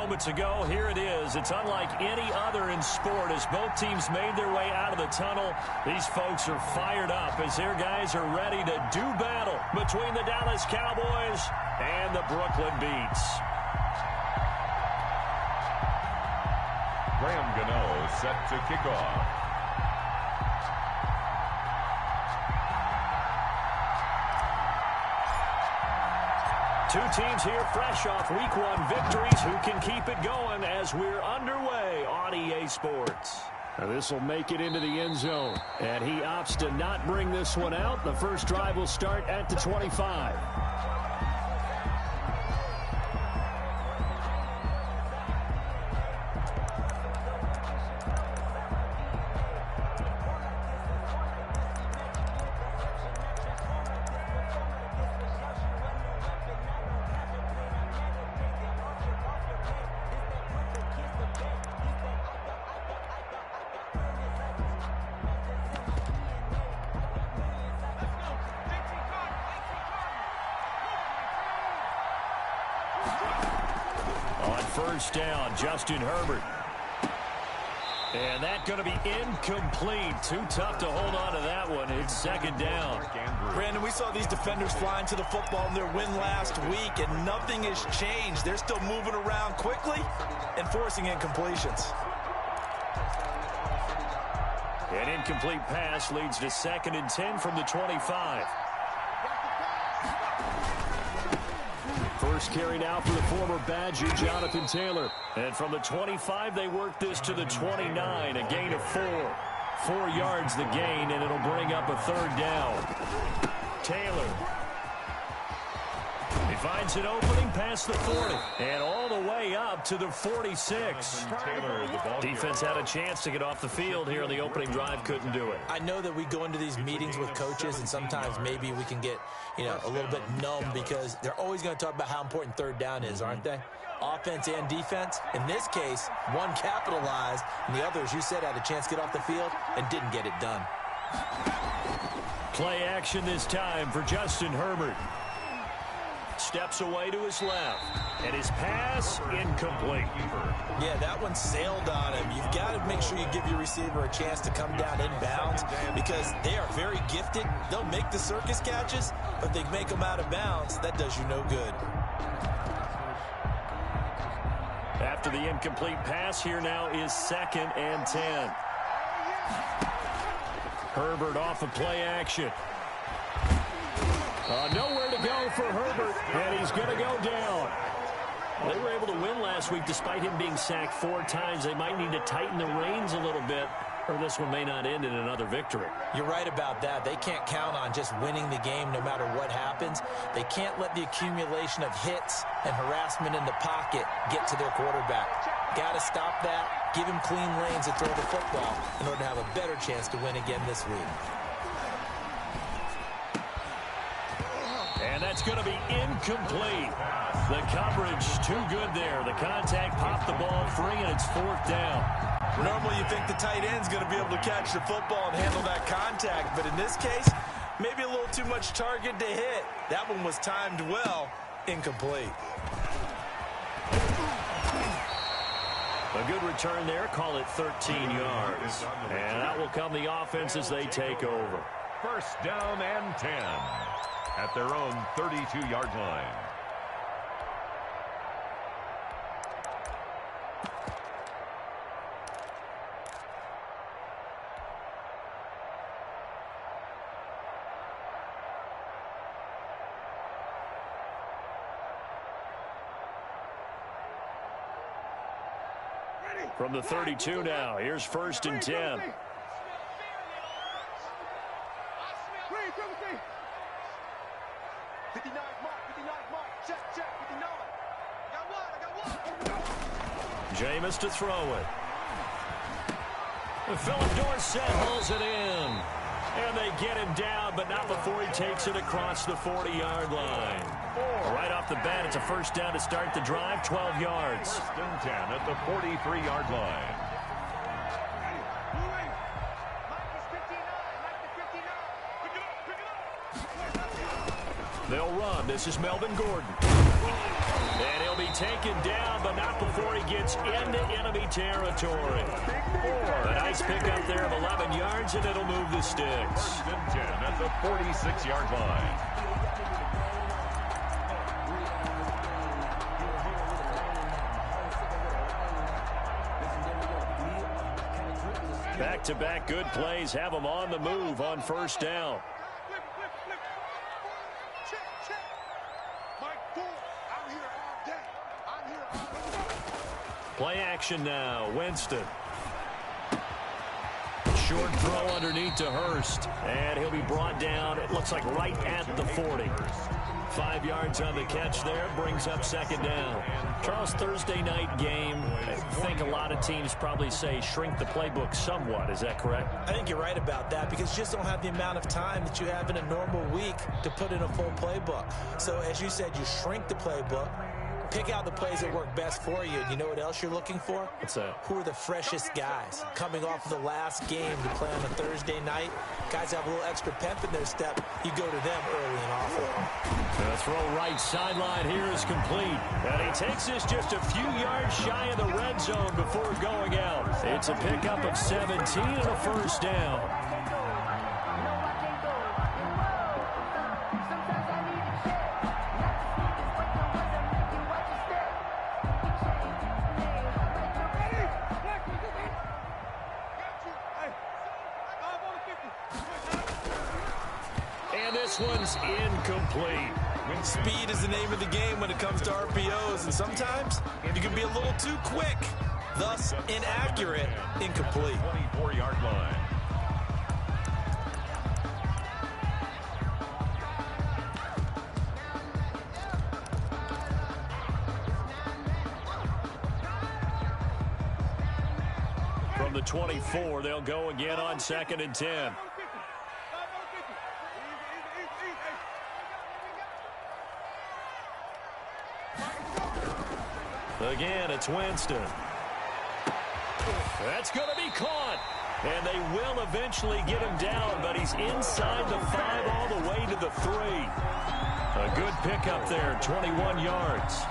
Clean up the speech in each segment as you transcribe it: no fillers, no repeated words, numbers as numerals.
moments ago. Here it is. It's unlike any other in sport as both teams made their way out of the tunnel. These folks are fired up as their guys are ready to do battle between the Dallas Cowboys and the Brooklyn Beats. Graham Gano set to kick off. Two teams here fresh off Week 1 victories. Who can keep it going as we're underway on EA Sports? Now this will make it into the end zone. And he opts to not bring this one out. The first drive will start at the 25. First down, Justin Herbert. And that's going to be incomplete. Too tough to hold on to that one. It's second down. Brandon, we saw these defenders flying to the football in their win last week, and nothing has changed. They're still moving around quickly and forcing incompletions. An incomplete pass leads to 2nd and 10 from the 25. First carry now for the former Badger, Jonathan Taylor. And from the 25, they work this to the 29, a gain of 4. 4 yards the gain, and it'll bring up a third down. Taylor. He finds an opening past the 40, and all the way up to the 46. Defense had a chance to get off the field here on the opening drive, couldn't do it. I know that we go into these meetings with coaches, and sometimes maybe we can get, a little bit numb because they're always going to talk about how important third down is, aren't they? Offense and defense. In this case, one capitalized, and the other, as you said, had a chance to get off the field and didn't get it done. Play action this time for Justin Herbert. Steps away to his left, and his pass incomplete. Yeah, that one sailed on him. You've got to make sure you give your receiver a chance to come down inbounds because they are very gifted. They'll make the circus catches, but they make them out of bounds. That does you no good. After the incomplete pass, here now is 2nd and 10. Herbert off of play action. Nowhere to go for Herbert, and he's going to go down. They were able to win last week despite him being sacked 4 times. They might need to tighten the reins a little bit, or this one may not end in another victory. You're right about that. They can't count on just winning the game no matter what happens. They can't let the accumulation of hits and harassment in the pocket get to their quarterback. Got to stop that, give him clean lanes to throw the football in order to have a better chance to win again this week. And that's going to be incomplete. The coverage too good there. The contact popped the ball free, and it's 4th down. Normally you think the tight end's going to be able to catch the football and handle that contact, but in this case, maybe a little too much target to hit. That one was timed well. Incomplete. A good return there. Call it 13 yards. And out will come the offense as they take over. First down and 10 at their own 32-yard line. From the 32 now, here's 1st and 10. Jameis to throw it. Philip Dorsett hauls it in. And they get him down, but not before he takes it across the 40-yard line. Right off the bat, it's a first down to start the drive, 12 yards. First and 10 at the 43-yard line. They'll run. This is Melvin Gordon. And he'll be taken down, but not before he gets into enemy territory. A nice pickup there of 11 yards, and it'll move the sticks. 10 at the 46-yard line. Back-to-back good plays have them on the move on first down. Play action now. Winston. Short throw underneath to Hurst. And he'll be brought down, it looks like right at the 40. 5 yards on the catch there. Brings up second down. Charles, Thursday night game, I think a lot of teams probably say shrink the playbook somewhat. Is that correct? I think you're right about that because you just don't have the amount of time that you have in a normal week to put in a full playbook. So as you said, you shrink the playbook. Pick out the plays that work best for you. And you know what else you're looking for? What's that? Who are the freshest guys coming off of the last game to play on a Thursday night? Guys have a little extra pep in their step. You go to them early and often. The throw right sideline here is complete. And he takes this just a few yards shy of the red zone before going out. It's a pickup of 17 and a first down. This one's incomplete. Speed is the name of the game when it comes to RPOs, and sometimes you can be a little too quick. Thus, inaccurate, incomplete. 24-yard line. From the 24, they'll go again on 2nd and 10. Again, it's Winston. That's going to be caught. And they will eventually get him down, but he's inside the 5 all the way to the 3. A good pickup there, 21 yards.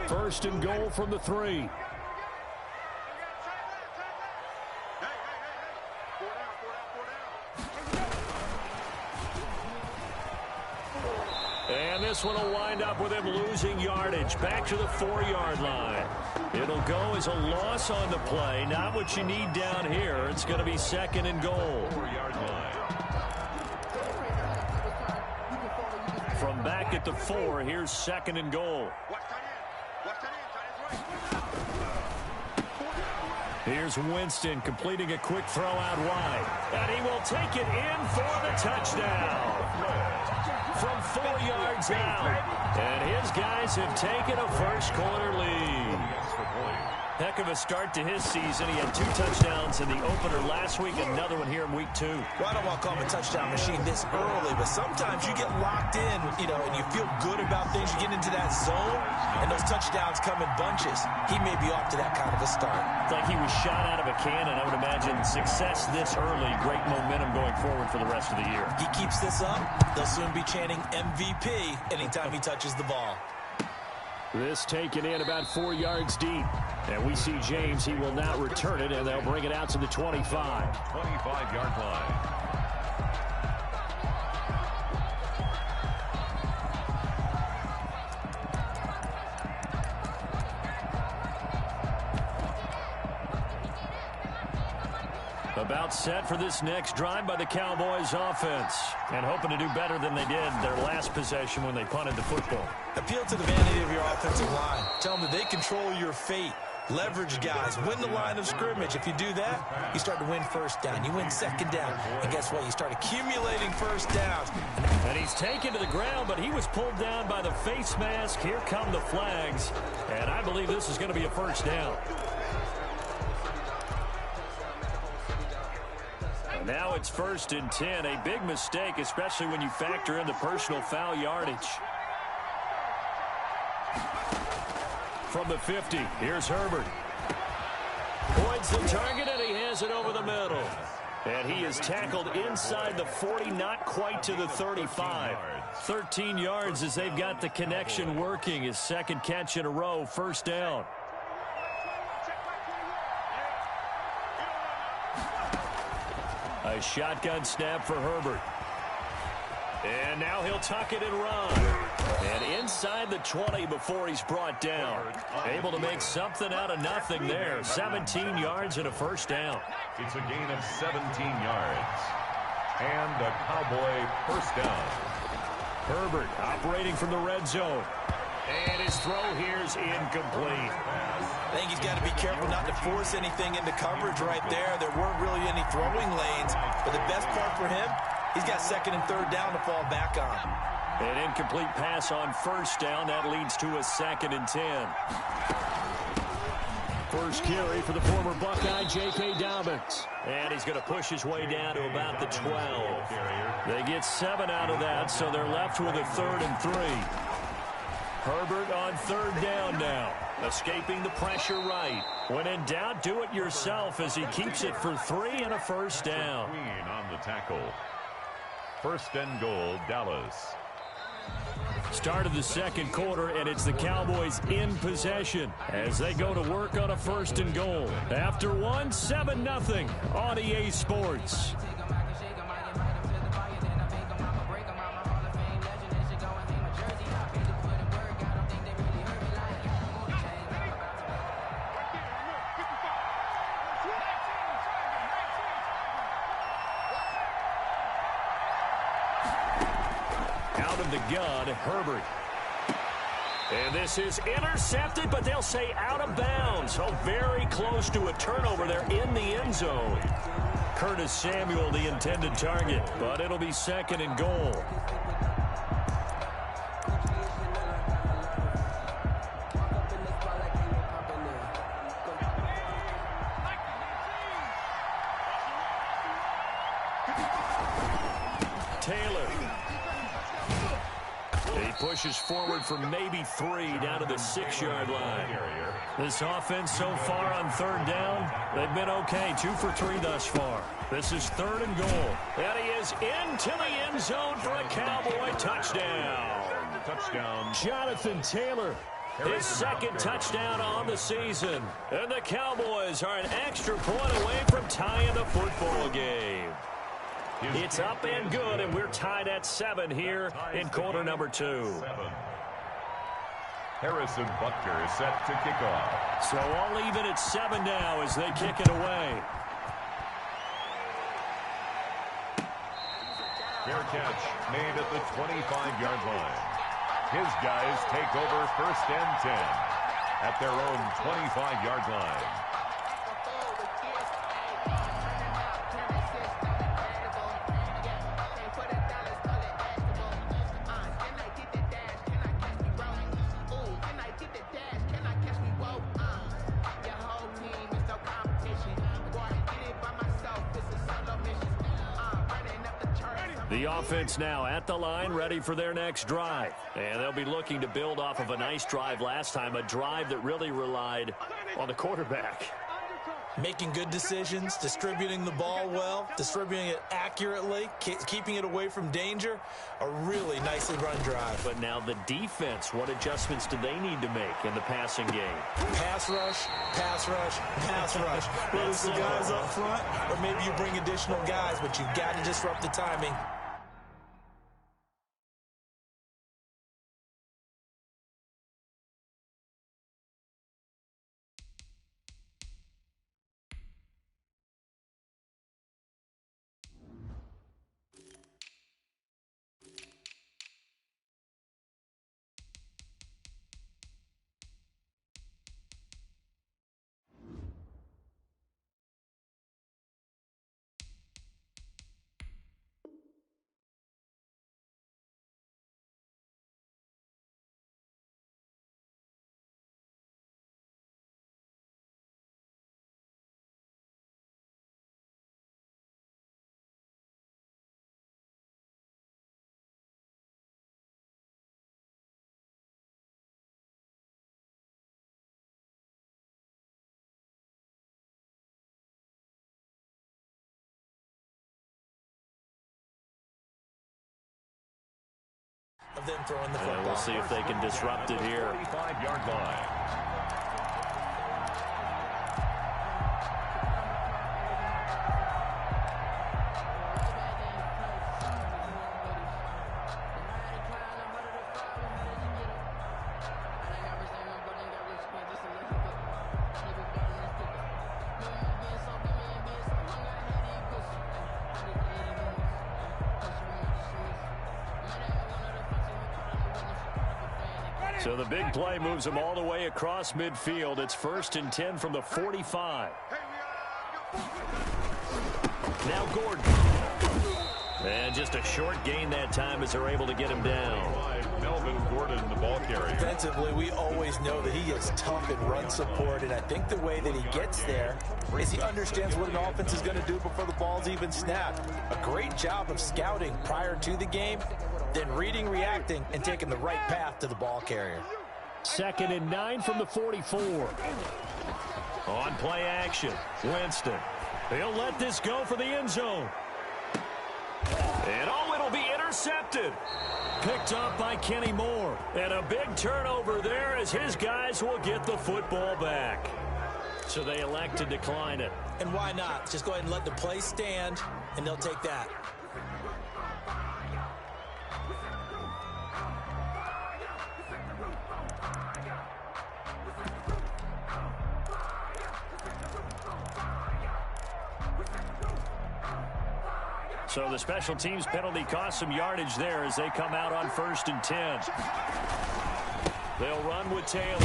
First and goal from the 3. And this one will wind up with him losing yardage. Back to the 4-yard line. It'll go as a loss on the play. Not what you need down here. It's going to be 2nd and goal. 4-yard line. From back at the 4, here's 2nd and goal. Here's Winston completing a quick throw out wide. And he will take it in for the touchdown. From 4 yards out. And his guys have taken a first-quarter lead. Heck of a start to his season. He had 2 touchdowns in the opener last week, another one here in week 2. Well, I don't want to call him a touchdown machine this early, but sometimes you get locked in, and you feel good about things. You get into that zone, and those touchdowns come in bunches. He may be off to that kind of a start. It's like he was shot out of a cannon. I would imagine success this early, great momentum going forward for the rest of the year. He keeps this up, they'll soon be chanting MVP anytime he touches the ball. This taken in about 4 yards deep. And we see James. He will now return it, and they'll bring it out to the 25. 25-yard line. About set for this next drive by the Cowboys offense. And hoping to do better than they did their last possession when they punted the football. Appeal to the vanity of your offensive line. Tell them that they control your fate. Leverage guys. Win the line of scrimmage. If you do that, you start to win first down. You win second down. And guess what? You start accumulating first downs. And he's taken to the ground, but he was pulled down by the face mask. Here come the flags. And I believe this is going to be a first down. Now it's 1st and 10. A big mistake, especially when you factor in the personal foul yardage. From the 50, here's Herbert. Points the target, and he has it over the middle. And he is tackled inside the 40, not quite to the 35. 13 yards as they've got the connection working. His second catch in a row, 1st down. A shotgun snap for Herbert. And now he'll tuck it and run. And inside the 20 before he's brought down. Able to make something out of nothing there. 17 yards and a 1st down. It's a gain of 17 yards. And a Cowboy 1st down. Herbert operating from the red zone. And his throw here is incomplete. I think he's got to be careful not to force anything into coverage right there. There weren't really any throwing lanes. But the best part for him, he's got 2nd and 3rd down to fall back on. An incomplete pass on 1st down. That leads to a 2nd and 10. First carry for the former Buckeye, J.K. Dobbins. And he's going to push his way down to about the 12. They get 7 out of that, so they're left with a 3rd and 3. Herbert on 3rd down now. Escaping the pressure right. When in doubt, do it yourself as he keeps it for 3 and a 1st down. Queen on the tackle. 1st and goal, Dallas. Start of the 2nd quarter, and it's the Cowboys in possession as they go to work on a 1st and goal. After 1, 7-0 on EA Sports. Out of the gun, Herbert. And this is intercepted, but they'll say out of bounds. So very close to a turnover there in the end zone. Curtis Samuel, the intended target, but it'll be 2nd and goal. Taylor. He pushes forward for maybe 3 down to the 6-yard line. This offense so far on 3rd down, they've been okay. 2 for 3 thus far. This is 3rd and goal. And he is into the end zone for a Cowboy touchdown. Touchdown. Jonathan Taylor, his 2nd touchdown on the season. And the Cowboys are an extra point away from tying the football game. It's up and good, and we're tied at 7 here in quarter number 2. Harrison Butker is set to kick off. So all even at 7 now as they kick it away. Fair catch made at the 25-yard line. His guys take over 1st and 10 at their own 25-yard line. The offense now at the line, ready for their next drive. And they'll be looking to build off of a nice drive last time, a drive that really relied on the quarterback. Making good decisions, distributing the ball well, distributing it accurately, keeping it away from danger. A really nicely run drive. But now the defense, what adjustments do they need to make in the passing game? Pass rush, pass rush, pass rush. Whether it's the guys up front or maybe you bring additional guys, but you've got to disrupt the timing. them throwing the football. And we'll see if they can disrupt it here. 45-yard line. So the big play moves them all the way across midfield. It's 1st and 10 from the 45. Now Gordon. And just a short gain that time as they're able to get him down. Melvin Gordon, the ball carrier. Defensively, we always know that he is tough in run support, and I think the way that he gets there is he understands what an offense is going to do before the ball's even snapped. A great job of scouting prior to the game, then reading, reacting, and taking the right path to the ball carrier. 2nd and 9 from the 44. On play action, Winston. He'll let this go for the end zone. And oh, it'll be intercepted. Picked up by Kenny Moore. And a big turnover there as his guys will get the football back. So they elect to decline it. And why not? Just go ahead and let the play stand, and they'll take that. So the special teams penalty cost some yardage there as they come out on 1st and 10. They'll run with Taylor.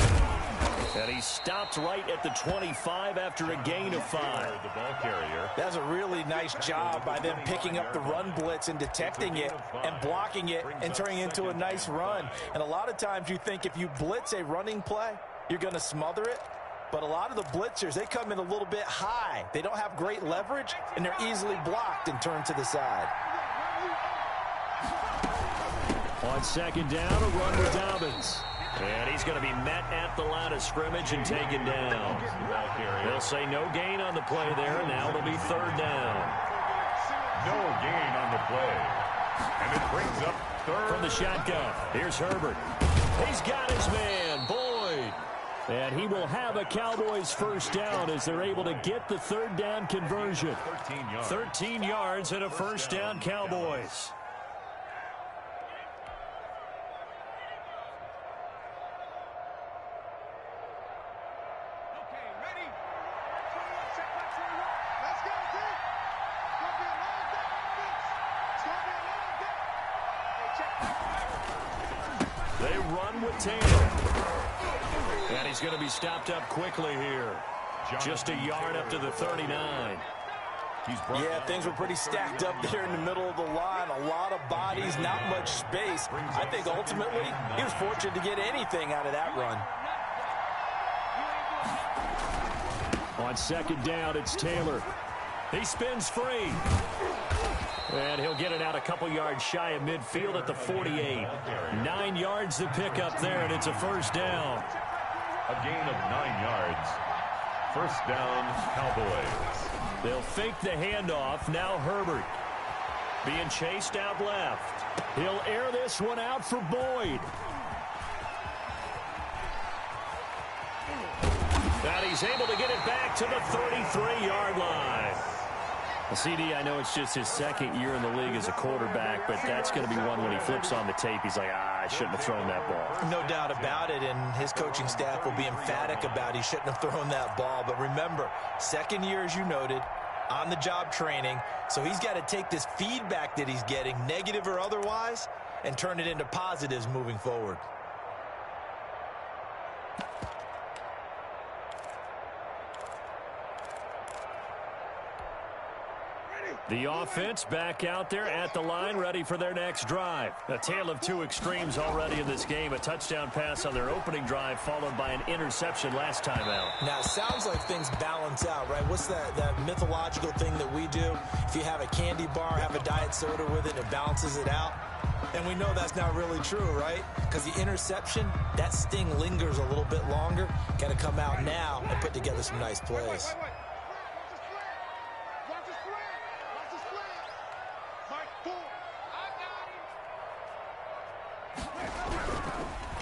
And he stopped right at the 25 after a gain of 5. The ball carrier. That's a really nice job by them picking up the run blitz and detecting it and blocking it and turning it into a nice run. And a lot of times you think if you blitz a running play, you're going to smother it. But a lot of the blitzers, they come in a little bit high. They don't have great leverage, and they're easily blocked and turned to the side. On 2nd down, a run with Dobbins. And he's going to be met at the line of scrimmage and taken down. They'll say no gain on the play there, and now it'll be 3rd down. No gain on the play. And it brings up 3rd. From the shotgun, here's Herbert. He's got his man, Boyd. And he will have a Cowboys 1st down as they're able to get the 3rd down conversion. 13 yards and a 1st down, Cowboys. They run with Taylor. And he's going to be stopped up quickly here. Just a yard up to the 39. Yeah, things were pretty stacked up there in the middle of the line. A lot of bodies, not much space. I think ultimately he was fortunate to get anything out of that run. On 2nd down, it's Taylor. He spins free. And he'll get it out a couple yards shy of midfield at the 48. 9 yards to pick up there, and it's a 1st down. A gain of 9 yards. 1st down, Cowboys. They'll fake the handoff. Now Herbert being chased out left. He'll air this one out for Boyd. And he's able to get it back to the 33-yard line. Well, CD, I know it's just his 2nd year in the league as a quarterback, but that's going to be one when he flips on the tape. He's like, I shouldn't have thrown that ball. No doubt about it, and his coaching staff will be emphatic about he shouldn't have thrown that ball. But remember, 2nd year, as you noted, on-the-job training, so he's got to take this feedback that he's getting, negative or otherwise, and turn it into positives moving forward. The offense back out there at the line, ready for their next drive. A tale of two extremes already in this game. A touchdown pass on their opening drive, followed by an interception last time out. Now, it sounds like things balance out, right? What's that mythological thing that we do? If you have a candy bar, have a diet soda with it, it balances it out. And we know that's not really true, right? Because the interception, that sting lingers a little bit longer. Got to come out now and put together some nice plays.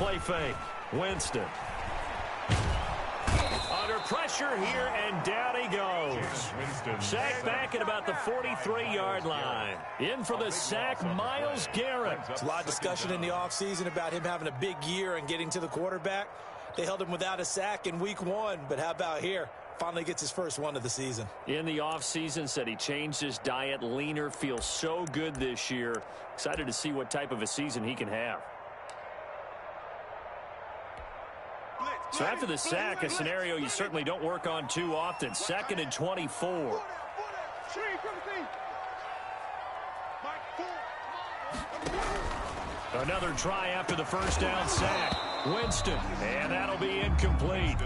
play fake. Winston. Under pressure here, and down he goes. Sack back at about the 43-yard line. In for the sack, Myles Garrett. There's a lot of discussion in the offseason about him having a big year and getting to the quarterback. They held him without a sack in week 1, but how about here? Finally gets his first one of the season. In the offseason, said he changed his diet, leaner, feels so good this year. Excited to see what type of a season he can have. So after the sack, a scenario you certainly don't work on too often. 2nd and 24. Another try after the first down sack. Winston, and that'll be incomplete.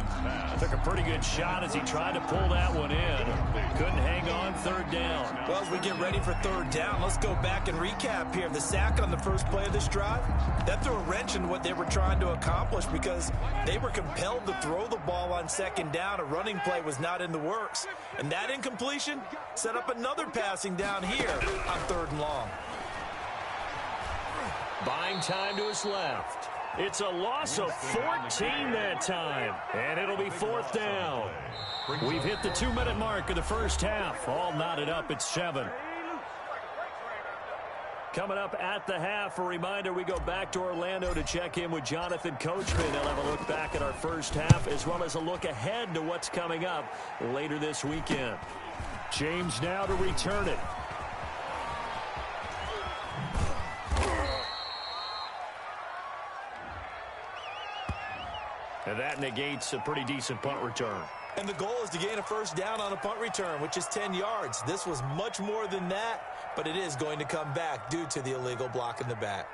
Took a pretty good shot as he tried to pull that one in. Couldn't hang on, 3rd down. Well, as we get ready for 3rd down, let's go back and recap here. The sack on the first play of this drive, that threw a wrench in what they were trying to accomplish because they were compelled to throw the ball on 2nd down. A running play was not in the works. And that incompletion set up another passing down here on 3rd and long. Buying time to his left. It's a loss of 14 that time, and it'll be 4th down. We've hit the 2-minute mark of the first half. All knotted up at 7. Coming up at the half, a reminder, we go back to Orlando to check in with Jonathan Coachman. They'll have a look back at our first half as well as a look ahead to what's coming up later this weekend. James now to return it. And that negates a pretty decent punt return. And the goal is to gain a first down on a punt return, which is 10 yards. This was much more than that, but it is going to come back due to the illegal block in the back.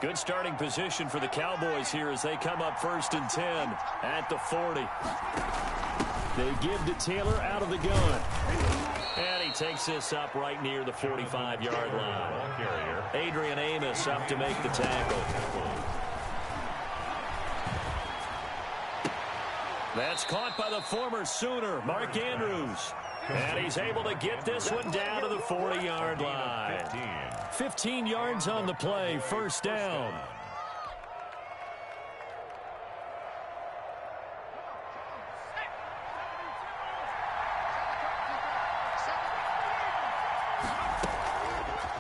Good starting position for the Cowboys here as they come up 1st and 10 at the 40. They give to Taylor out of the gun. And he takes this up right near the 45-yard line. Adrian Amos up to make the tackle. That's caught by the former Sooner, Mark Andrews. And he's able to get this one down to the 40-yard line. 15 yards on the play, 1st down.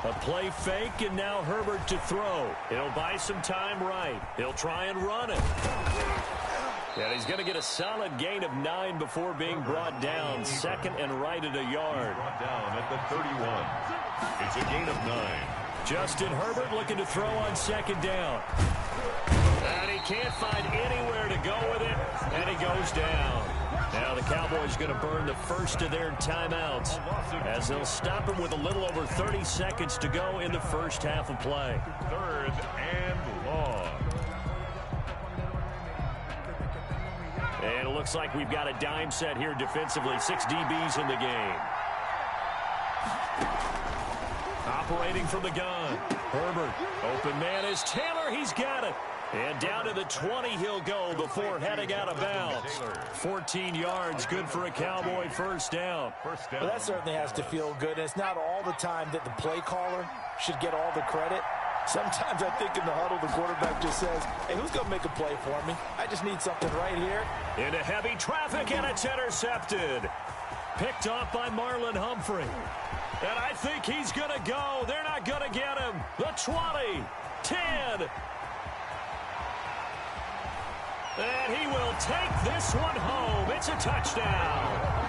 A play fake, and now Herbert to throw. He'll buy some time right. He'll try and run it. And he's going to get a solid gain of 9 before being brought down. 2nd and right at a yard. Brought down at the 31. It's a gain of 9. Justin Herbert looking to throw on 2nd down. And he can't find anywhere to go with it, and he goes down. Now the Cowboys going to burn the first of their timeouts as they'll stop him with a little over 30 seconds to go in the first half of play. 3rd and long. And it looks like we've got a dime set here defensively. 6 DBs in the game. Operating from the gun. Herbert. Open man is Taylor. He's got it. And down to the 20 he'll go before heading out of bounds. 14 yards, good for a Cowboy first down. Well, that certainly has to feel good. And it's not all the time that the play caller should get all the credit. Sometimes I think in the huddle, the quarterback just says, hey, who's going to make a play for me? I just need something right here. Into heavy traffic, and it's intercepted. Picked off by Marlon Humphrey. And I think he's going to go. They're not going to get him. The 20, 10. And he will take this one home. It's a touchdown.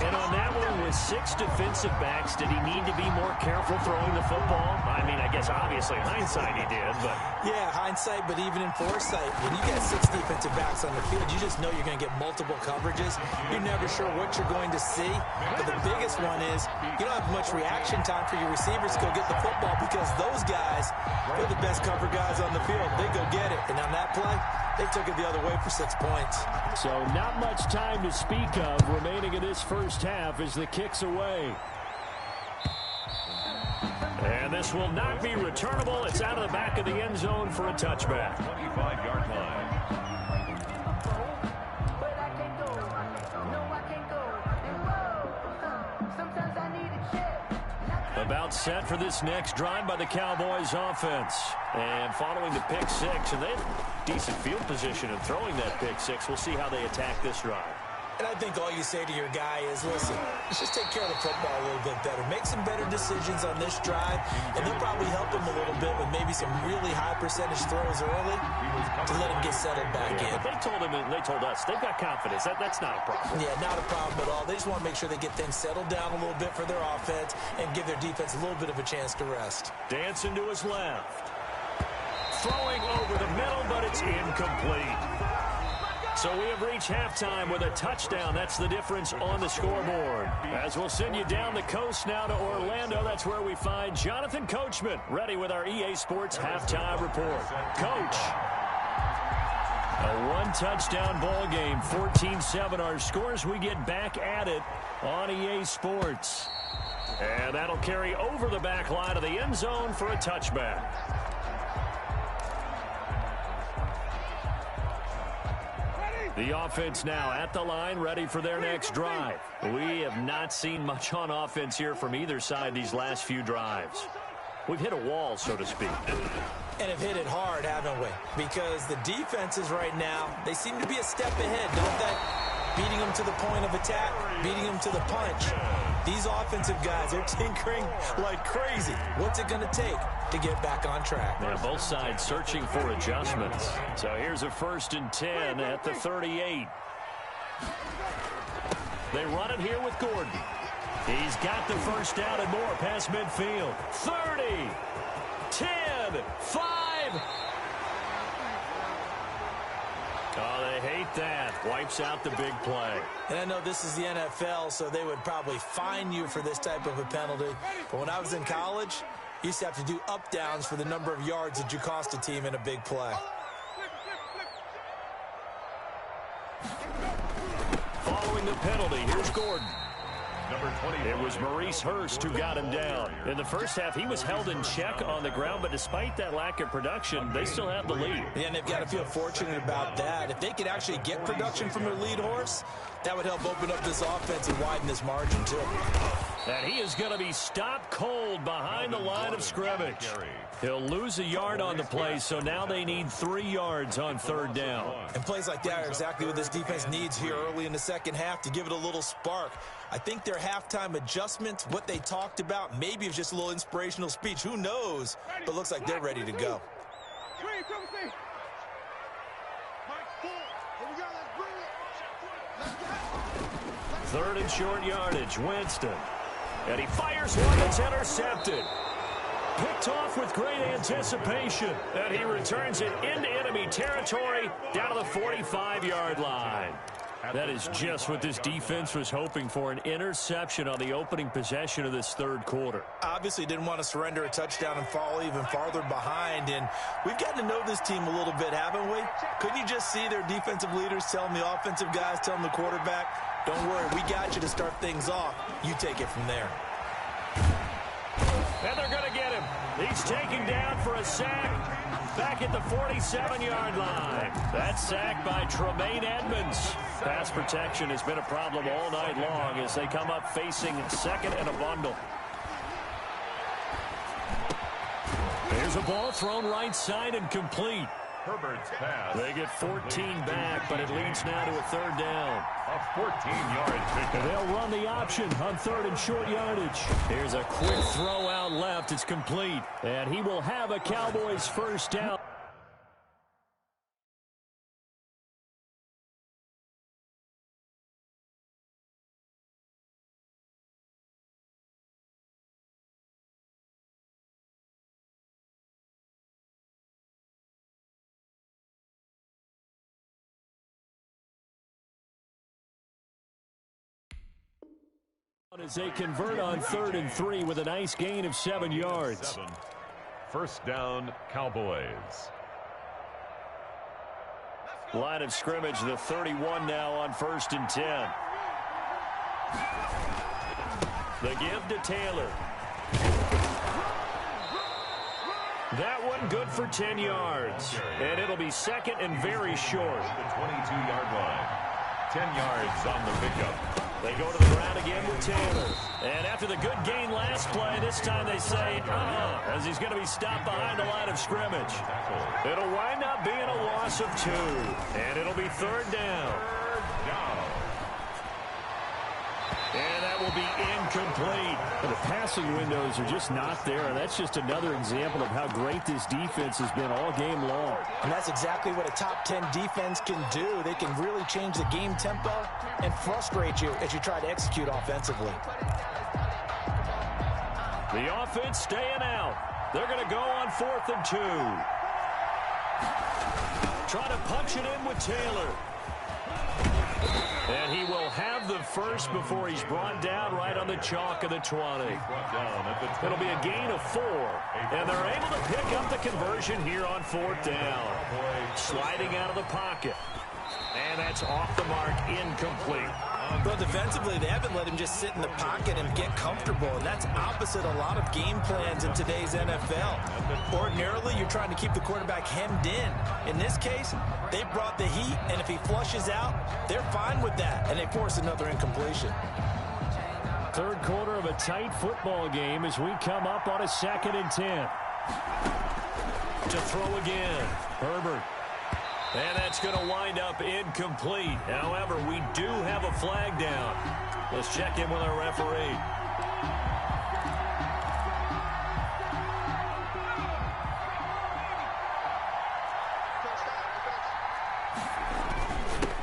And on that one, with 6 defensive backs, did he need to be more careful throwing the football? I mean, I guess obviously hindsight he did, but... Yeah, hindsight, but even in foresight, when you get 6 defensive backs on the field, you just know you're going to get multiple coverages. You're never sure what you're going to see. But the biggest one is you don't have much reaction time for your receivers to go get the football because those guys, they're the best cover guys on the field. They go get it. And on that play, they took it the other way for 6 points. So not much time to speak of remaining in this first half as the kick's away. And And this will not be returnable. It's out of the back of the end zone for a touchback. 25-yard line. About set for this next drive by the Cowboys offense. And following the pick six, and they have decent field position in throwing that pick six. We'll see how they attack this drive. And I think all you say to your guy is, listen, let's just take care of the football a little bit better. Make some better decisions on this drive, and they'll probably help him a little bit with maybe some really high percentage throws early to let him get settled back in. But they told him, and they told us, they've got confidence. That's not a problem. Yeah, not a problem at all. They just want to make sure they get things settled down a little bit for their offense and give their defense a little bit of a chance to rest. Dancing to his left. Throwing over the middle, but it's incomplete. So we have reached halftime with a touchdown. That's the difference on the scoreboard. As we'll send you down the coast now to Orlando, that's where we find Jonathan Coachman ready with our EA Sports halftime report. Coach. A one-touchdown ball game, 14-7 our scores. We get back at it on EA Sports. And that'll carry over the back line of the end zone for a touchback. The offense now at the line, ready for their next drive. We have not seen much on offense here from either side these last few drives. We've hit a wall, so to speak. And have hit it hard, haven't we? Because the defenses right now, they seem to be a step ahead, don't they? Beating them to the point of attack, beating them to the punch. These offensive guys, they're tinkering like crazy. What's it going to take to get back on track? Yeah, both sides searching for adjustments. So here's a 1st and 10 at the 38. They run it here with Gordon. He's got the first down and more past midfield. 30, 10, 5. Oh, they hate that. Wipes out the big play. And I know this is the NFL, so they would probably fine you for this type of a penalty. But when I was in college, you used to have to do up-downs for the number of yards that you cost a team in a big play. Following the penalty, here's Gordon. It was Maurice Hurst who got him down. In the first half, he was held in check on the ground, but despite that lack of production, they still have the lead. Yeah, and they've got to feel fortunate about that. If they could actually get production from their lead horse, that would help open up this offense and widen this margin, too. And he is going to be stopped cold behind the line of scrimmage. He'll lose a yard on the play, so now they need 3 yards on 3rd down. And plays like that are exactly what this defense needs here early in the second half to give it a little spark. I think their halftime adjustments, what they talked about, maybe it's just a little inspirational speech. Who knows? But looks like they're ready to go. 3rd and short yardage, Winston. And he fires one that's intercepted. Picked off with great anticipation. And he returns it into enemy territory down to the 45-yard line. That is just what this defense was hoping for, an interception on the opening possession of this 3rd quarter. Obviously didn't want to surrender a touchdown and fall even farther behind. And we've gotten to know this team a little bit, haven't we? Couldn't you just see their defensive leaders telling the offensive guys, telling the quarterback, don't worry, we got you to start things off. You take it from there. And they're going to get him. He's taken down for a sack back at the 47-yard line. That's sacked by Tremaine Edmonds. Pass protection has been a problem all night long as they come up facing 2nd and a bundle. There's a ball thrown right side and complete. Herbert's pass. They get 14 back, but it leads now to a 3rd down. A 14-yard pickup. They'll run the option on 3rd and short yardage. Here's a quick throw out left. It's complete. And he will have a Cowboys first down. As they convert on 3rd and 3 with a nice gain of 7 yards. 1st down, Cowboys. Line of scrimmage, the 31 now on 1st and 10. The give to Taylor. That one good for 10 yards. And it'll be second and very short. The 22-yard line. 10 yards on the pickup. They go to the ground again with Taylor. And after the good gain last play, this time they say, as he's going to be stopped behind the line of scrimmage. It'll wind up being a loss of 2. And it'll be third down. And that will be incomplete. The passing windows are just not there. And that's just another example of how great this defense has been all game long. And that's exactly what a top 10 defense can do. They can really change the game tempo and frustrate you as you try to execute offensively. The offense staying out. They're going to go on 4th and 2. Try to punch it in with Taylor. And he will have the first before he's brought down right on the chalk of the 20. It'll be a gain of 4. And they're able to pick up the conversion here on 4th down. Sliding out of the pocket. And that's off the mark, incomplete. But defensively, they haven't let him just sit in the pocket and get comfortable. And that's opposite a lot of game plans in today's NFL. Ordinarily, you're trying to keep the quarterback hemmed in. In this case, they brought the heat, and if he flushes out, they're fine with that. And they force another incompletion. Third quarter of a tight football game as we come up on a 2nd and 10. To throw again, Herbert. And that's going to wind up incomplete. However, we do have a flag down. Let's check in with our referee.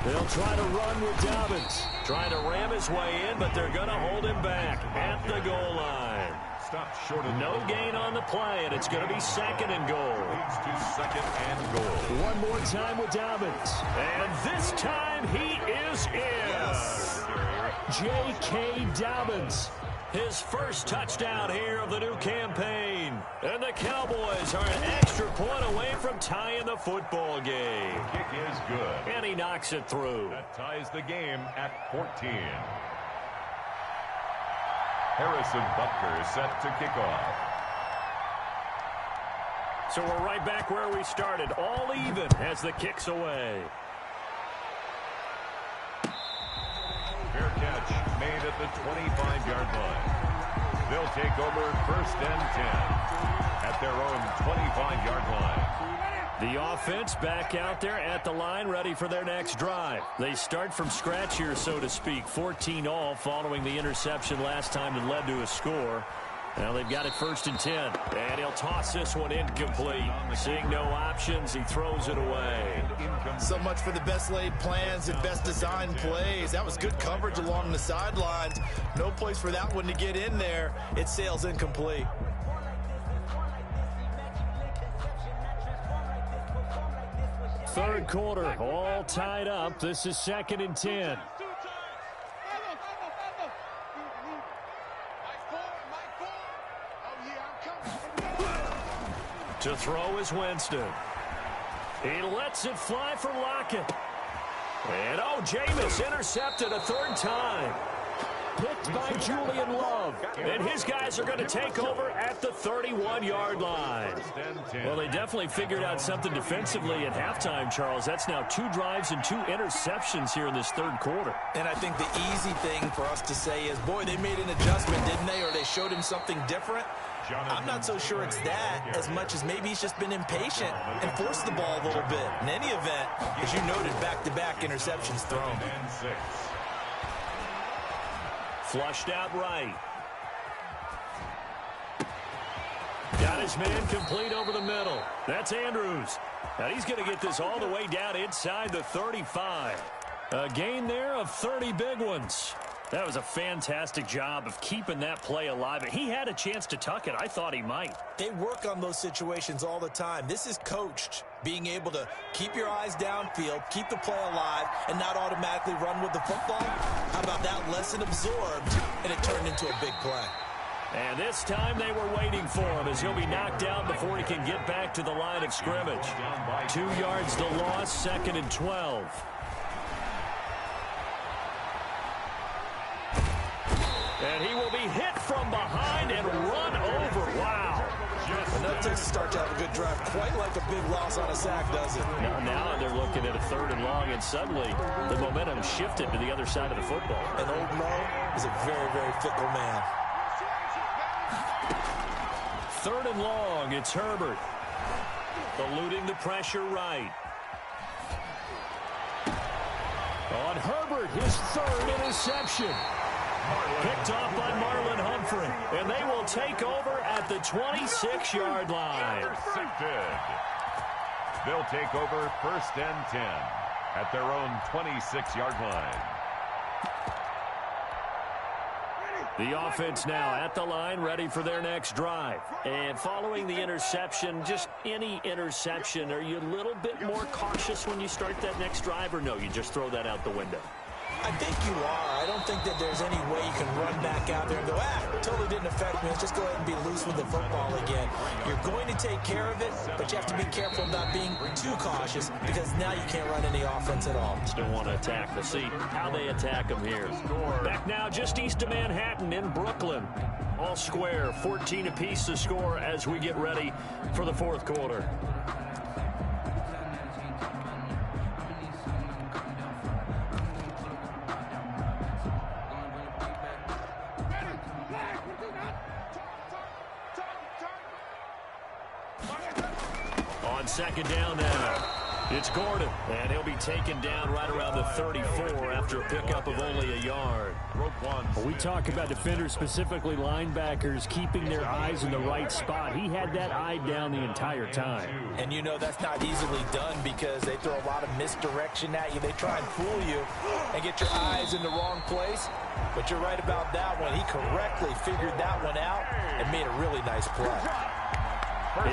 They'll try to run with Dobbins. Trying to ram his way in, but they're going to hold him back at the goal line. Stopped short of no gain on the play, and it's going to be 2nd and goal. Leads to 2nd and goal. One more time with Dobbins. And this time he is in. Yes. J.K. Dobbins. His first touchdown here of the new campaign. And the Cowboys are an extra point away from tying the football game. The kick is good. And he knocks it through. That ties the game at 14. Harrison Butker set to kick off. So we're right back where we started. All even as the kick's away. Fair catch made at the 25-yard line. They'll take over 1st and 10 at their own 25-yard line. The offense back out there at the line, ready for their next drive. They start from scratch here, so to speak. 14-all following the interception last time that led to a score. Now they've got it 1st and 10. And he'll toss this one incomplete. Seeing no options, he throws it away. So much for the best laid plans and best designed plays. That was good coverage along the sidelines. No place for that one to get in there. It sails incomplete. Third quarter, all tied up. This is 2nd and 10. To throw is Winston. He lets it fly for Lockett. And, Jameis intercepted a 3rd time. Picked by Julian Love. And his guys are going to take over at the 31-yard line. Well, they definitely figured out something defensively at halftime, Charles. That's now 2 drives and 2 interceptions here in this 3rd quarter. And I think the easy thing for us to say is, boy, they made an adjustment, didn't they? Or they showed him something different. I'm not so sure it's that as much as maybe he's just been impatient and forced the ball a little bit. In any event, as you noted, back-to-back interceptions thrown. Flushed out right. Got his man complete over the middle. That's Andrews. Now he's going to get this all the way down inside the 35. A gain there of 30 big ones. That was a fantastic job of keeping that play alive. He had a chance to tuck it. I thought he might. They work on those situations all the time. This is coached. Being able to keep your eyes downfield, keep the play alive, and not automatically run with the football. How about that lesson absorbed, and it turned into a big play. And this time they were waiting for him as he'll be knocked down before he can get back to the line of scrimmage. 2 yards to loss, 2nd and 12. And he will be hit from behind and run over. Wow. Another it takes to start to have a good drive. Quite like a big loss on a sack, does it? Now they're looking at a 3rd and long, and suddenly the momentum shifted to the other side of the football. And old Mo is a very, very fickle man. 3rd and long, it's Herbert. Eluding the pressure right. On Herbert, his 3rd interception. Picked off by Marlon Humphrey. And they will take over at the 26-yard line. Intercepted. They'll take over 1st and 10 at their own 26-yard line. The offense now at the line, ready for their next drive. And following the interception, just any interception, are you a little bit more cautious when you start that next drive, or no, you just throw that out the window? I think you are. I don't think that there's any way you can run back out there and go, totally didn't affect me. Let's just go ahead and be loose with the football again. You're going to take care of it, but you have to be careful about being too cautious because now you can't run any offense at all. Still want to attack. We'll see how they attack them here. Back now just east of Manhattan in Brooklyn. All square, 14 apiece to score as we get ready for the 4th quarter. On 2nd down now, it's Gordon, and he'll be taken down right around the 34 after a pickup of only a yard. Well, we talk about defenders, specifically linebackers, keeping their eyes in the right spot. He had that eye down the entire time. And you know that's not easily done because they throw a lot of misdirection at you. They try and fool you and get your eyes in the wrong place. But you're right about that one. He correctly figured that one out and made a really nice play.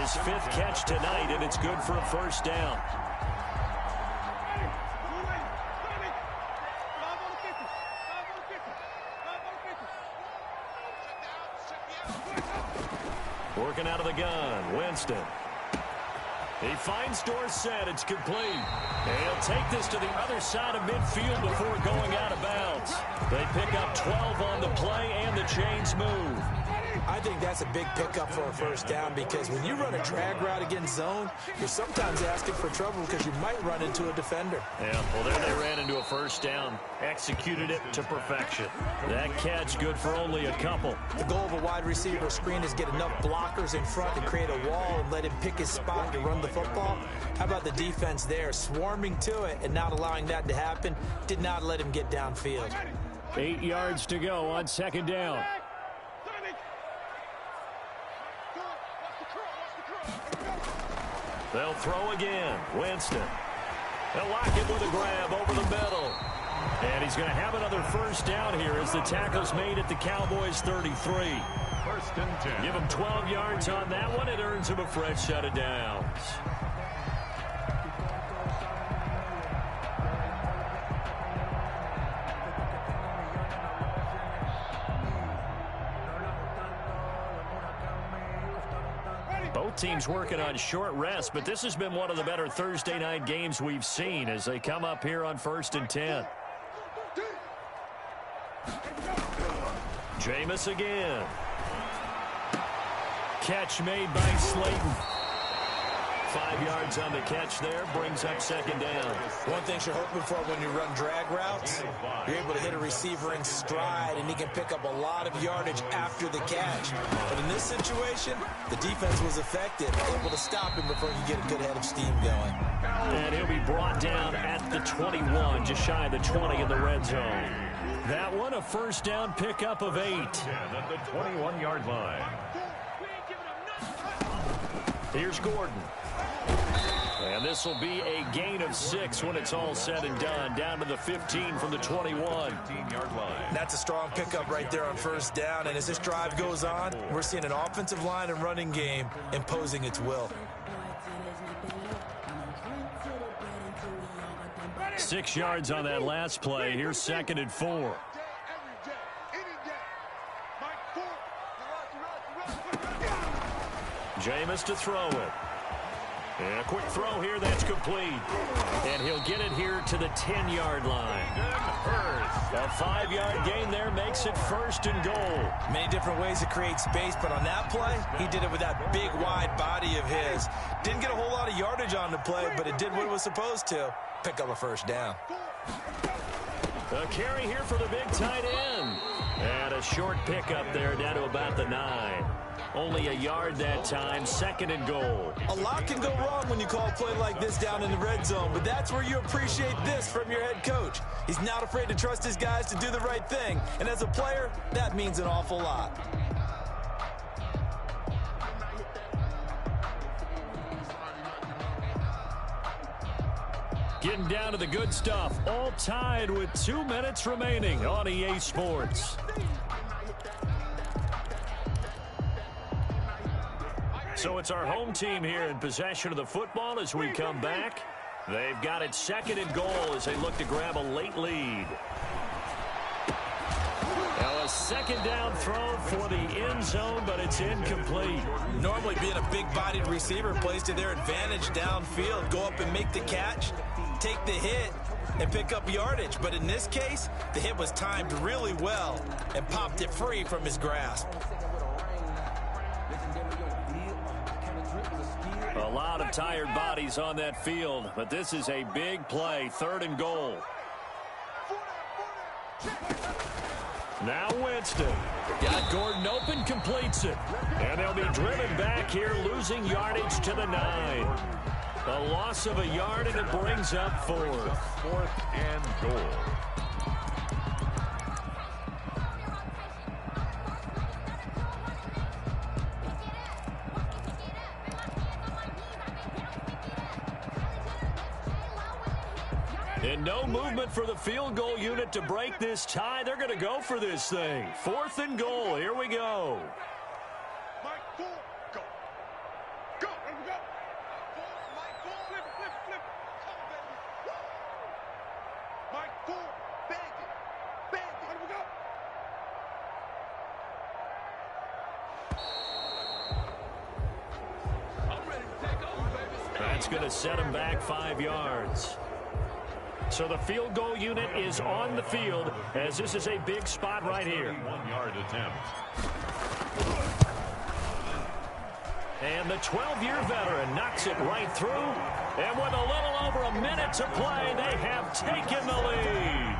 His 5th catch tonight, and it's good for a 1st down. Working out of the gun, Winston. He finds Dorsett. It's complete. And he'll take this to the other side of midfield before going out of bounds. They pick up 12 on the play, and the chains move. I think that's a big pickup for a 1st down because when you run a drag route against zone, you're sometimes asking for trouble because you might run into a defender. Yeah, well, there they ran into a 1st down. Executed it to perfection. That catch good for only a couple. The goal of a wide receiver screen is get enough blockers in front to create a wall and let him pick his spot to run the football. How about the defense there, swarming to it and not allowing that to happen? Did not let him get downfield. 8 yards to go on 2nd down. They'll throw again. Winston. They'll lock him with a grab over the middle. And he's going to have another 1st down here as the tackle's made at the Cowboys' 33. 1st and 10. Give him 12 yards on that one. It earns him a fresh set of downs. Both teams working on short rest, but this has been one of the better Thursday night games we've seen as they come up here on 1st and 10. Jameis again. Catch made by Slayton. 5 yards on the catch there, brings up 2nd down. One thing you're hoping for when you run drag routes, you're able to hit a receiver in stride, and he can pick up a lot of yardage after the catch. But in this situation, the defense was effective, able to stop him before he could get a good head of steam going. And he'll be brought down at the 21, just shy of the 20 in the red zone. That one, a 1st down pickup of 8. At the 21-yard line. Here's Gordon. And this will be a gain of 6 when it's all said and done. Down to the 15 from the 21. 15-yard line. That's a strong pickup right there on 1st down. And as this drive goes on, we're seeing an offensive line and running game imposing its will. 6 yards on that last play. Here's 2nd and 4. Jameis to throw it. And a quick throw here, that's complete. And he'll get it here to the 10-yard line. A 5-yard gain there makes it first and goal. Many different ways to create space, but on that play, he did it with that big, wide body of his. Didn't get a whole lot of yardage on the play, but it did what it was supposed to. Pick up a first down. A carry here for the big tight end. And a short pickup there down to about the 9. Only a yard that time, second and goal. A lot can go wrong when you call a play like this down in the red zone, but that's where you appreciate this from your head coach. He's not afraid to trust his guys to do the right thing, and as a player, that means an awful lot. Getting down to the good stuff, all tied with 2 minutes remaining on EA Sports. So it's our home team here in possession of the football as we come back. They've got it second and goal as they look to grab a late lead. Now a second down throw for the end zone, but it's incomplete. Normally being a big-bodied receiver plays to their advantage downfield. Go up and make the catch, take the hit, and pick up yardage. But in this case, the hit was timed really well and popped it free from his grasp. A lot of tired bodies on that field, but this is a big play, third and goal. Now Winston. Got Gordon open, completes it. And they'll be driven back here, losing yardage to the 9. A loss of a yard, and it brings up 4th. 4th and goal. And no movement for the field goal unit to break this tie. They're going to go for this thing. 4th and goal. Here we go. That's going to set him back 5 yards. So the field goal unit is on the field as this is a big spot right here. 1-yard attempt. And the 12-year veteran knocks it right through. And with a little over a minute to play, they have taken the lead.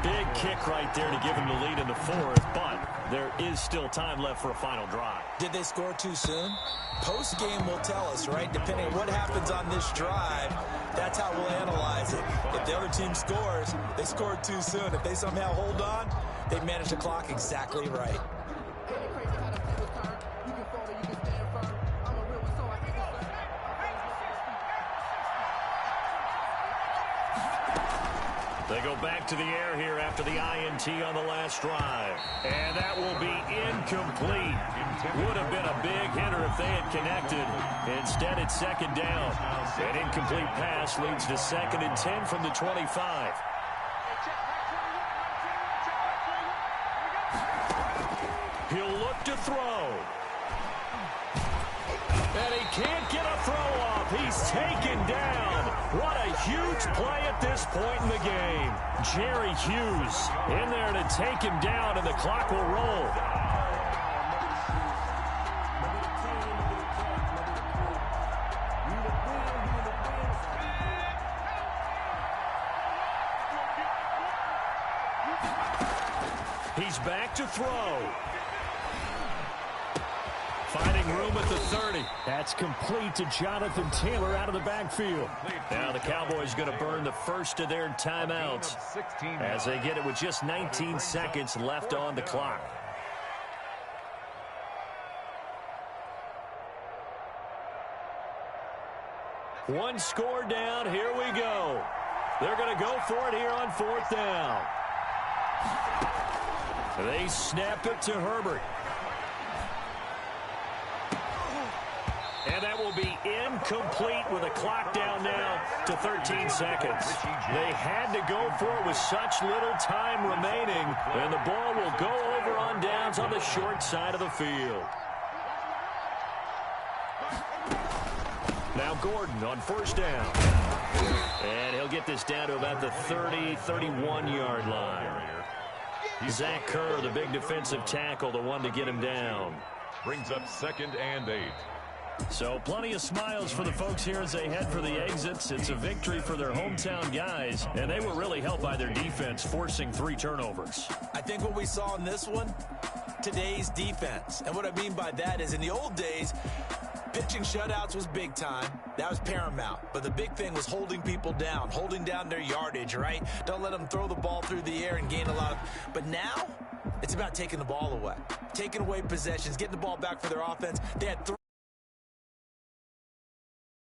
Big kick right there to give them the lead in the 4th, but there is still time left for a final drive. Did they score too soon? Post-game will tell us, right? Depending on what happens on this drive, that's how we'll analyze it. If the other team scores, they scored too soon. If they somehow hold on, they manage the clock exactly right. They go back to the air here after the INT on the last drive. And that will be incomplete. Would have been a big hitter if they had connected. Instead, it's second down. An incomplete pass leads to 2nd and 10 from the 25. He'll look to throw. And he can't get a throw off. He's taken down. What a huge play at this point in the game. Jerry Hughes in there to take him down, and the clock will roll. He's back to throw. Finding room at the 30. That's complete to Jonathan Taylor out of the backfield. Now the Cowboys going to burn the first of their timeouts as they get it with just 19 seconds left on the clock. One score down. Here we go. They're going to go for it here on 4th down. They snap it to Herbert. And that will be incomplete with a clock down now to 13 seconds. They had to go for it with such little time remaining, and the ball will go over on downs on the short side of the field. Now Gordon on first down. And he'll get this down to about the 30, 31-yard line. Zach Kerr, the big defensive tackle, the one to get him down. Brings up 2nd and 8. So plenty of smiles for the folks here as they head for the exits. It's a victory for their hometown guys, and they were really helped by their defense, forcing 3 turnovers. I think what we saw in this one, today's defense. And what I mean by that is in the old days, pitching shutouts was big time. That was paramount. But the big thing was holding people down, holding down their yardage, right? Don't let them throw the ball through the air and gain a lot of... But now, it's about taking the ball away. Taking away possessions, getting the ball back for their offense. They had 3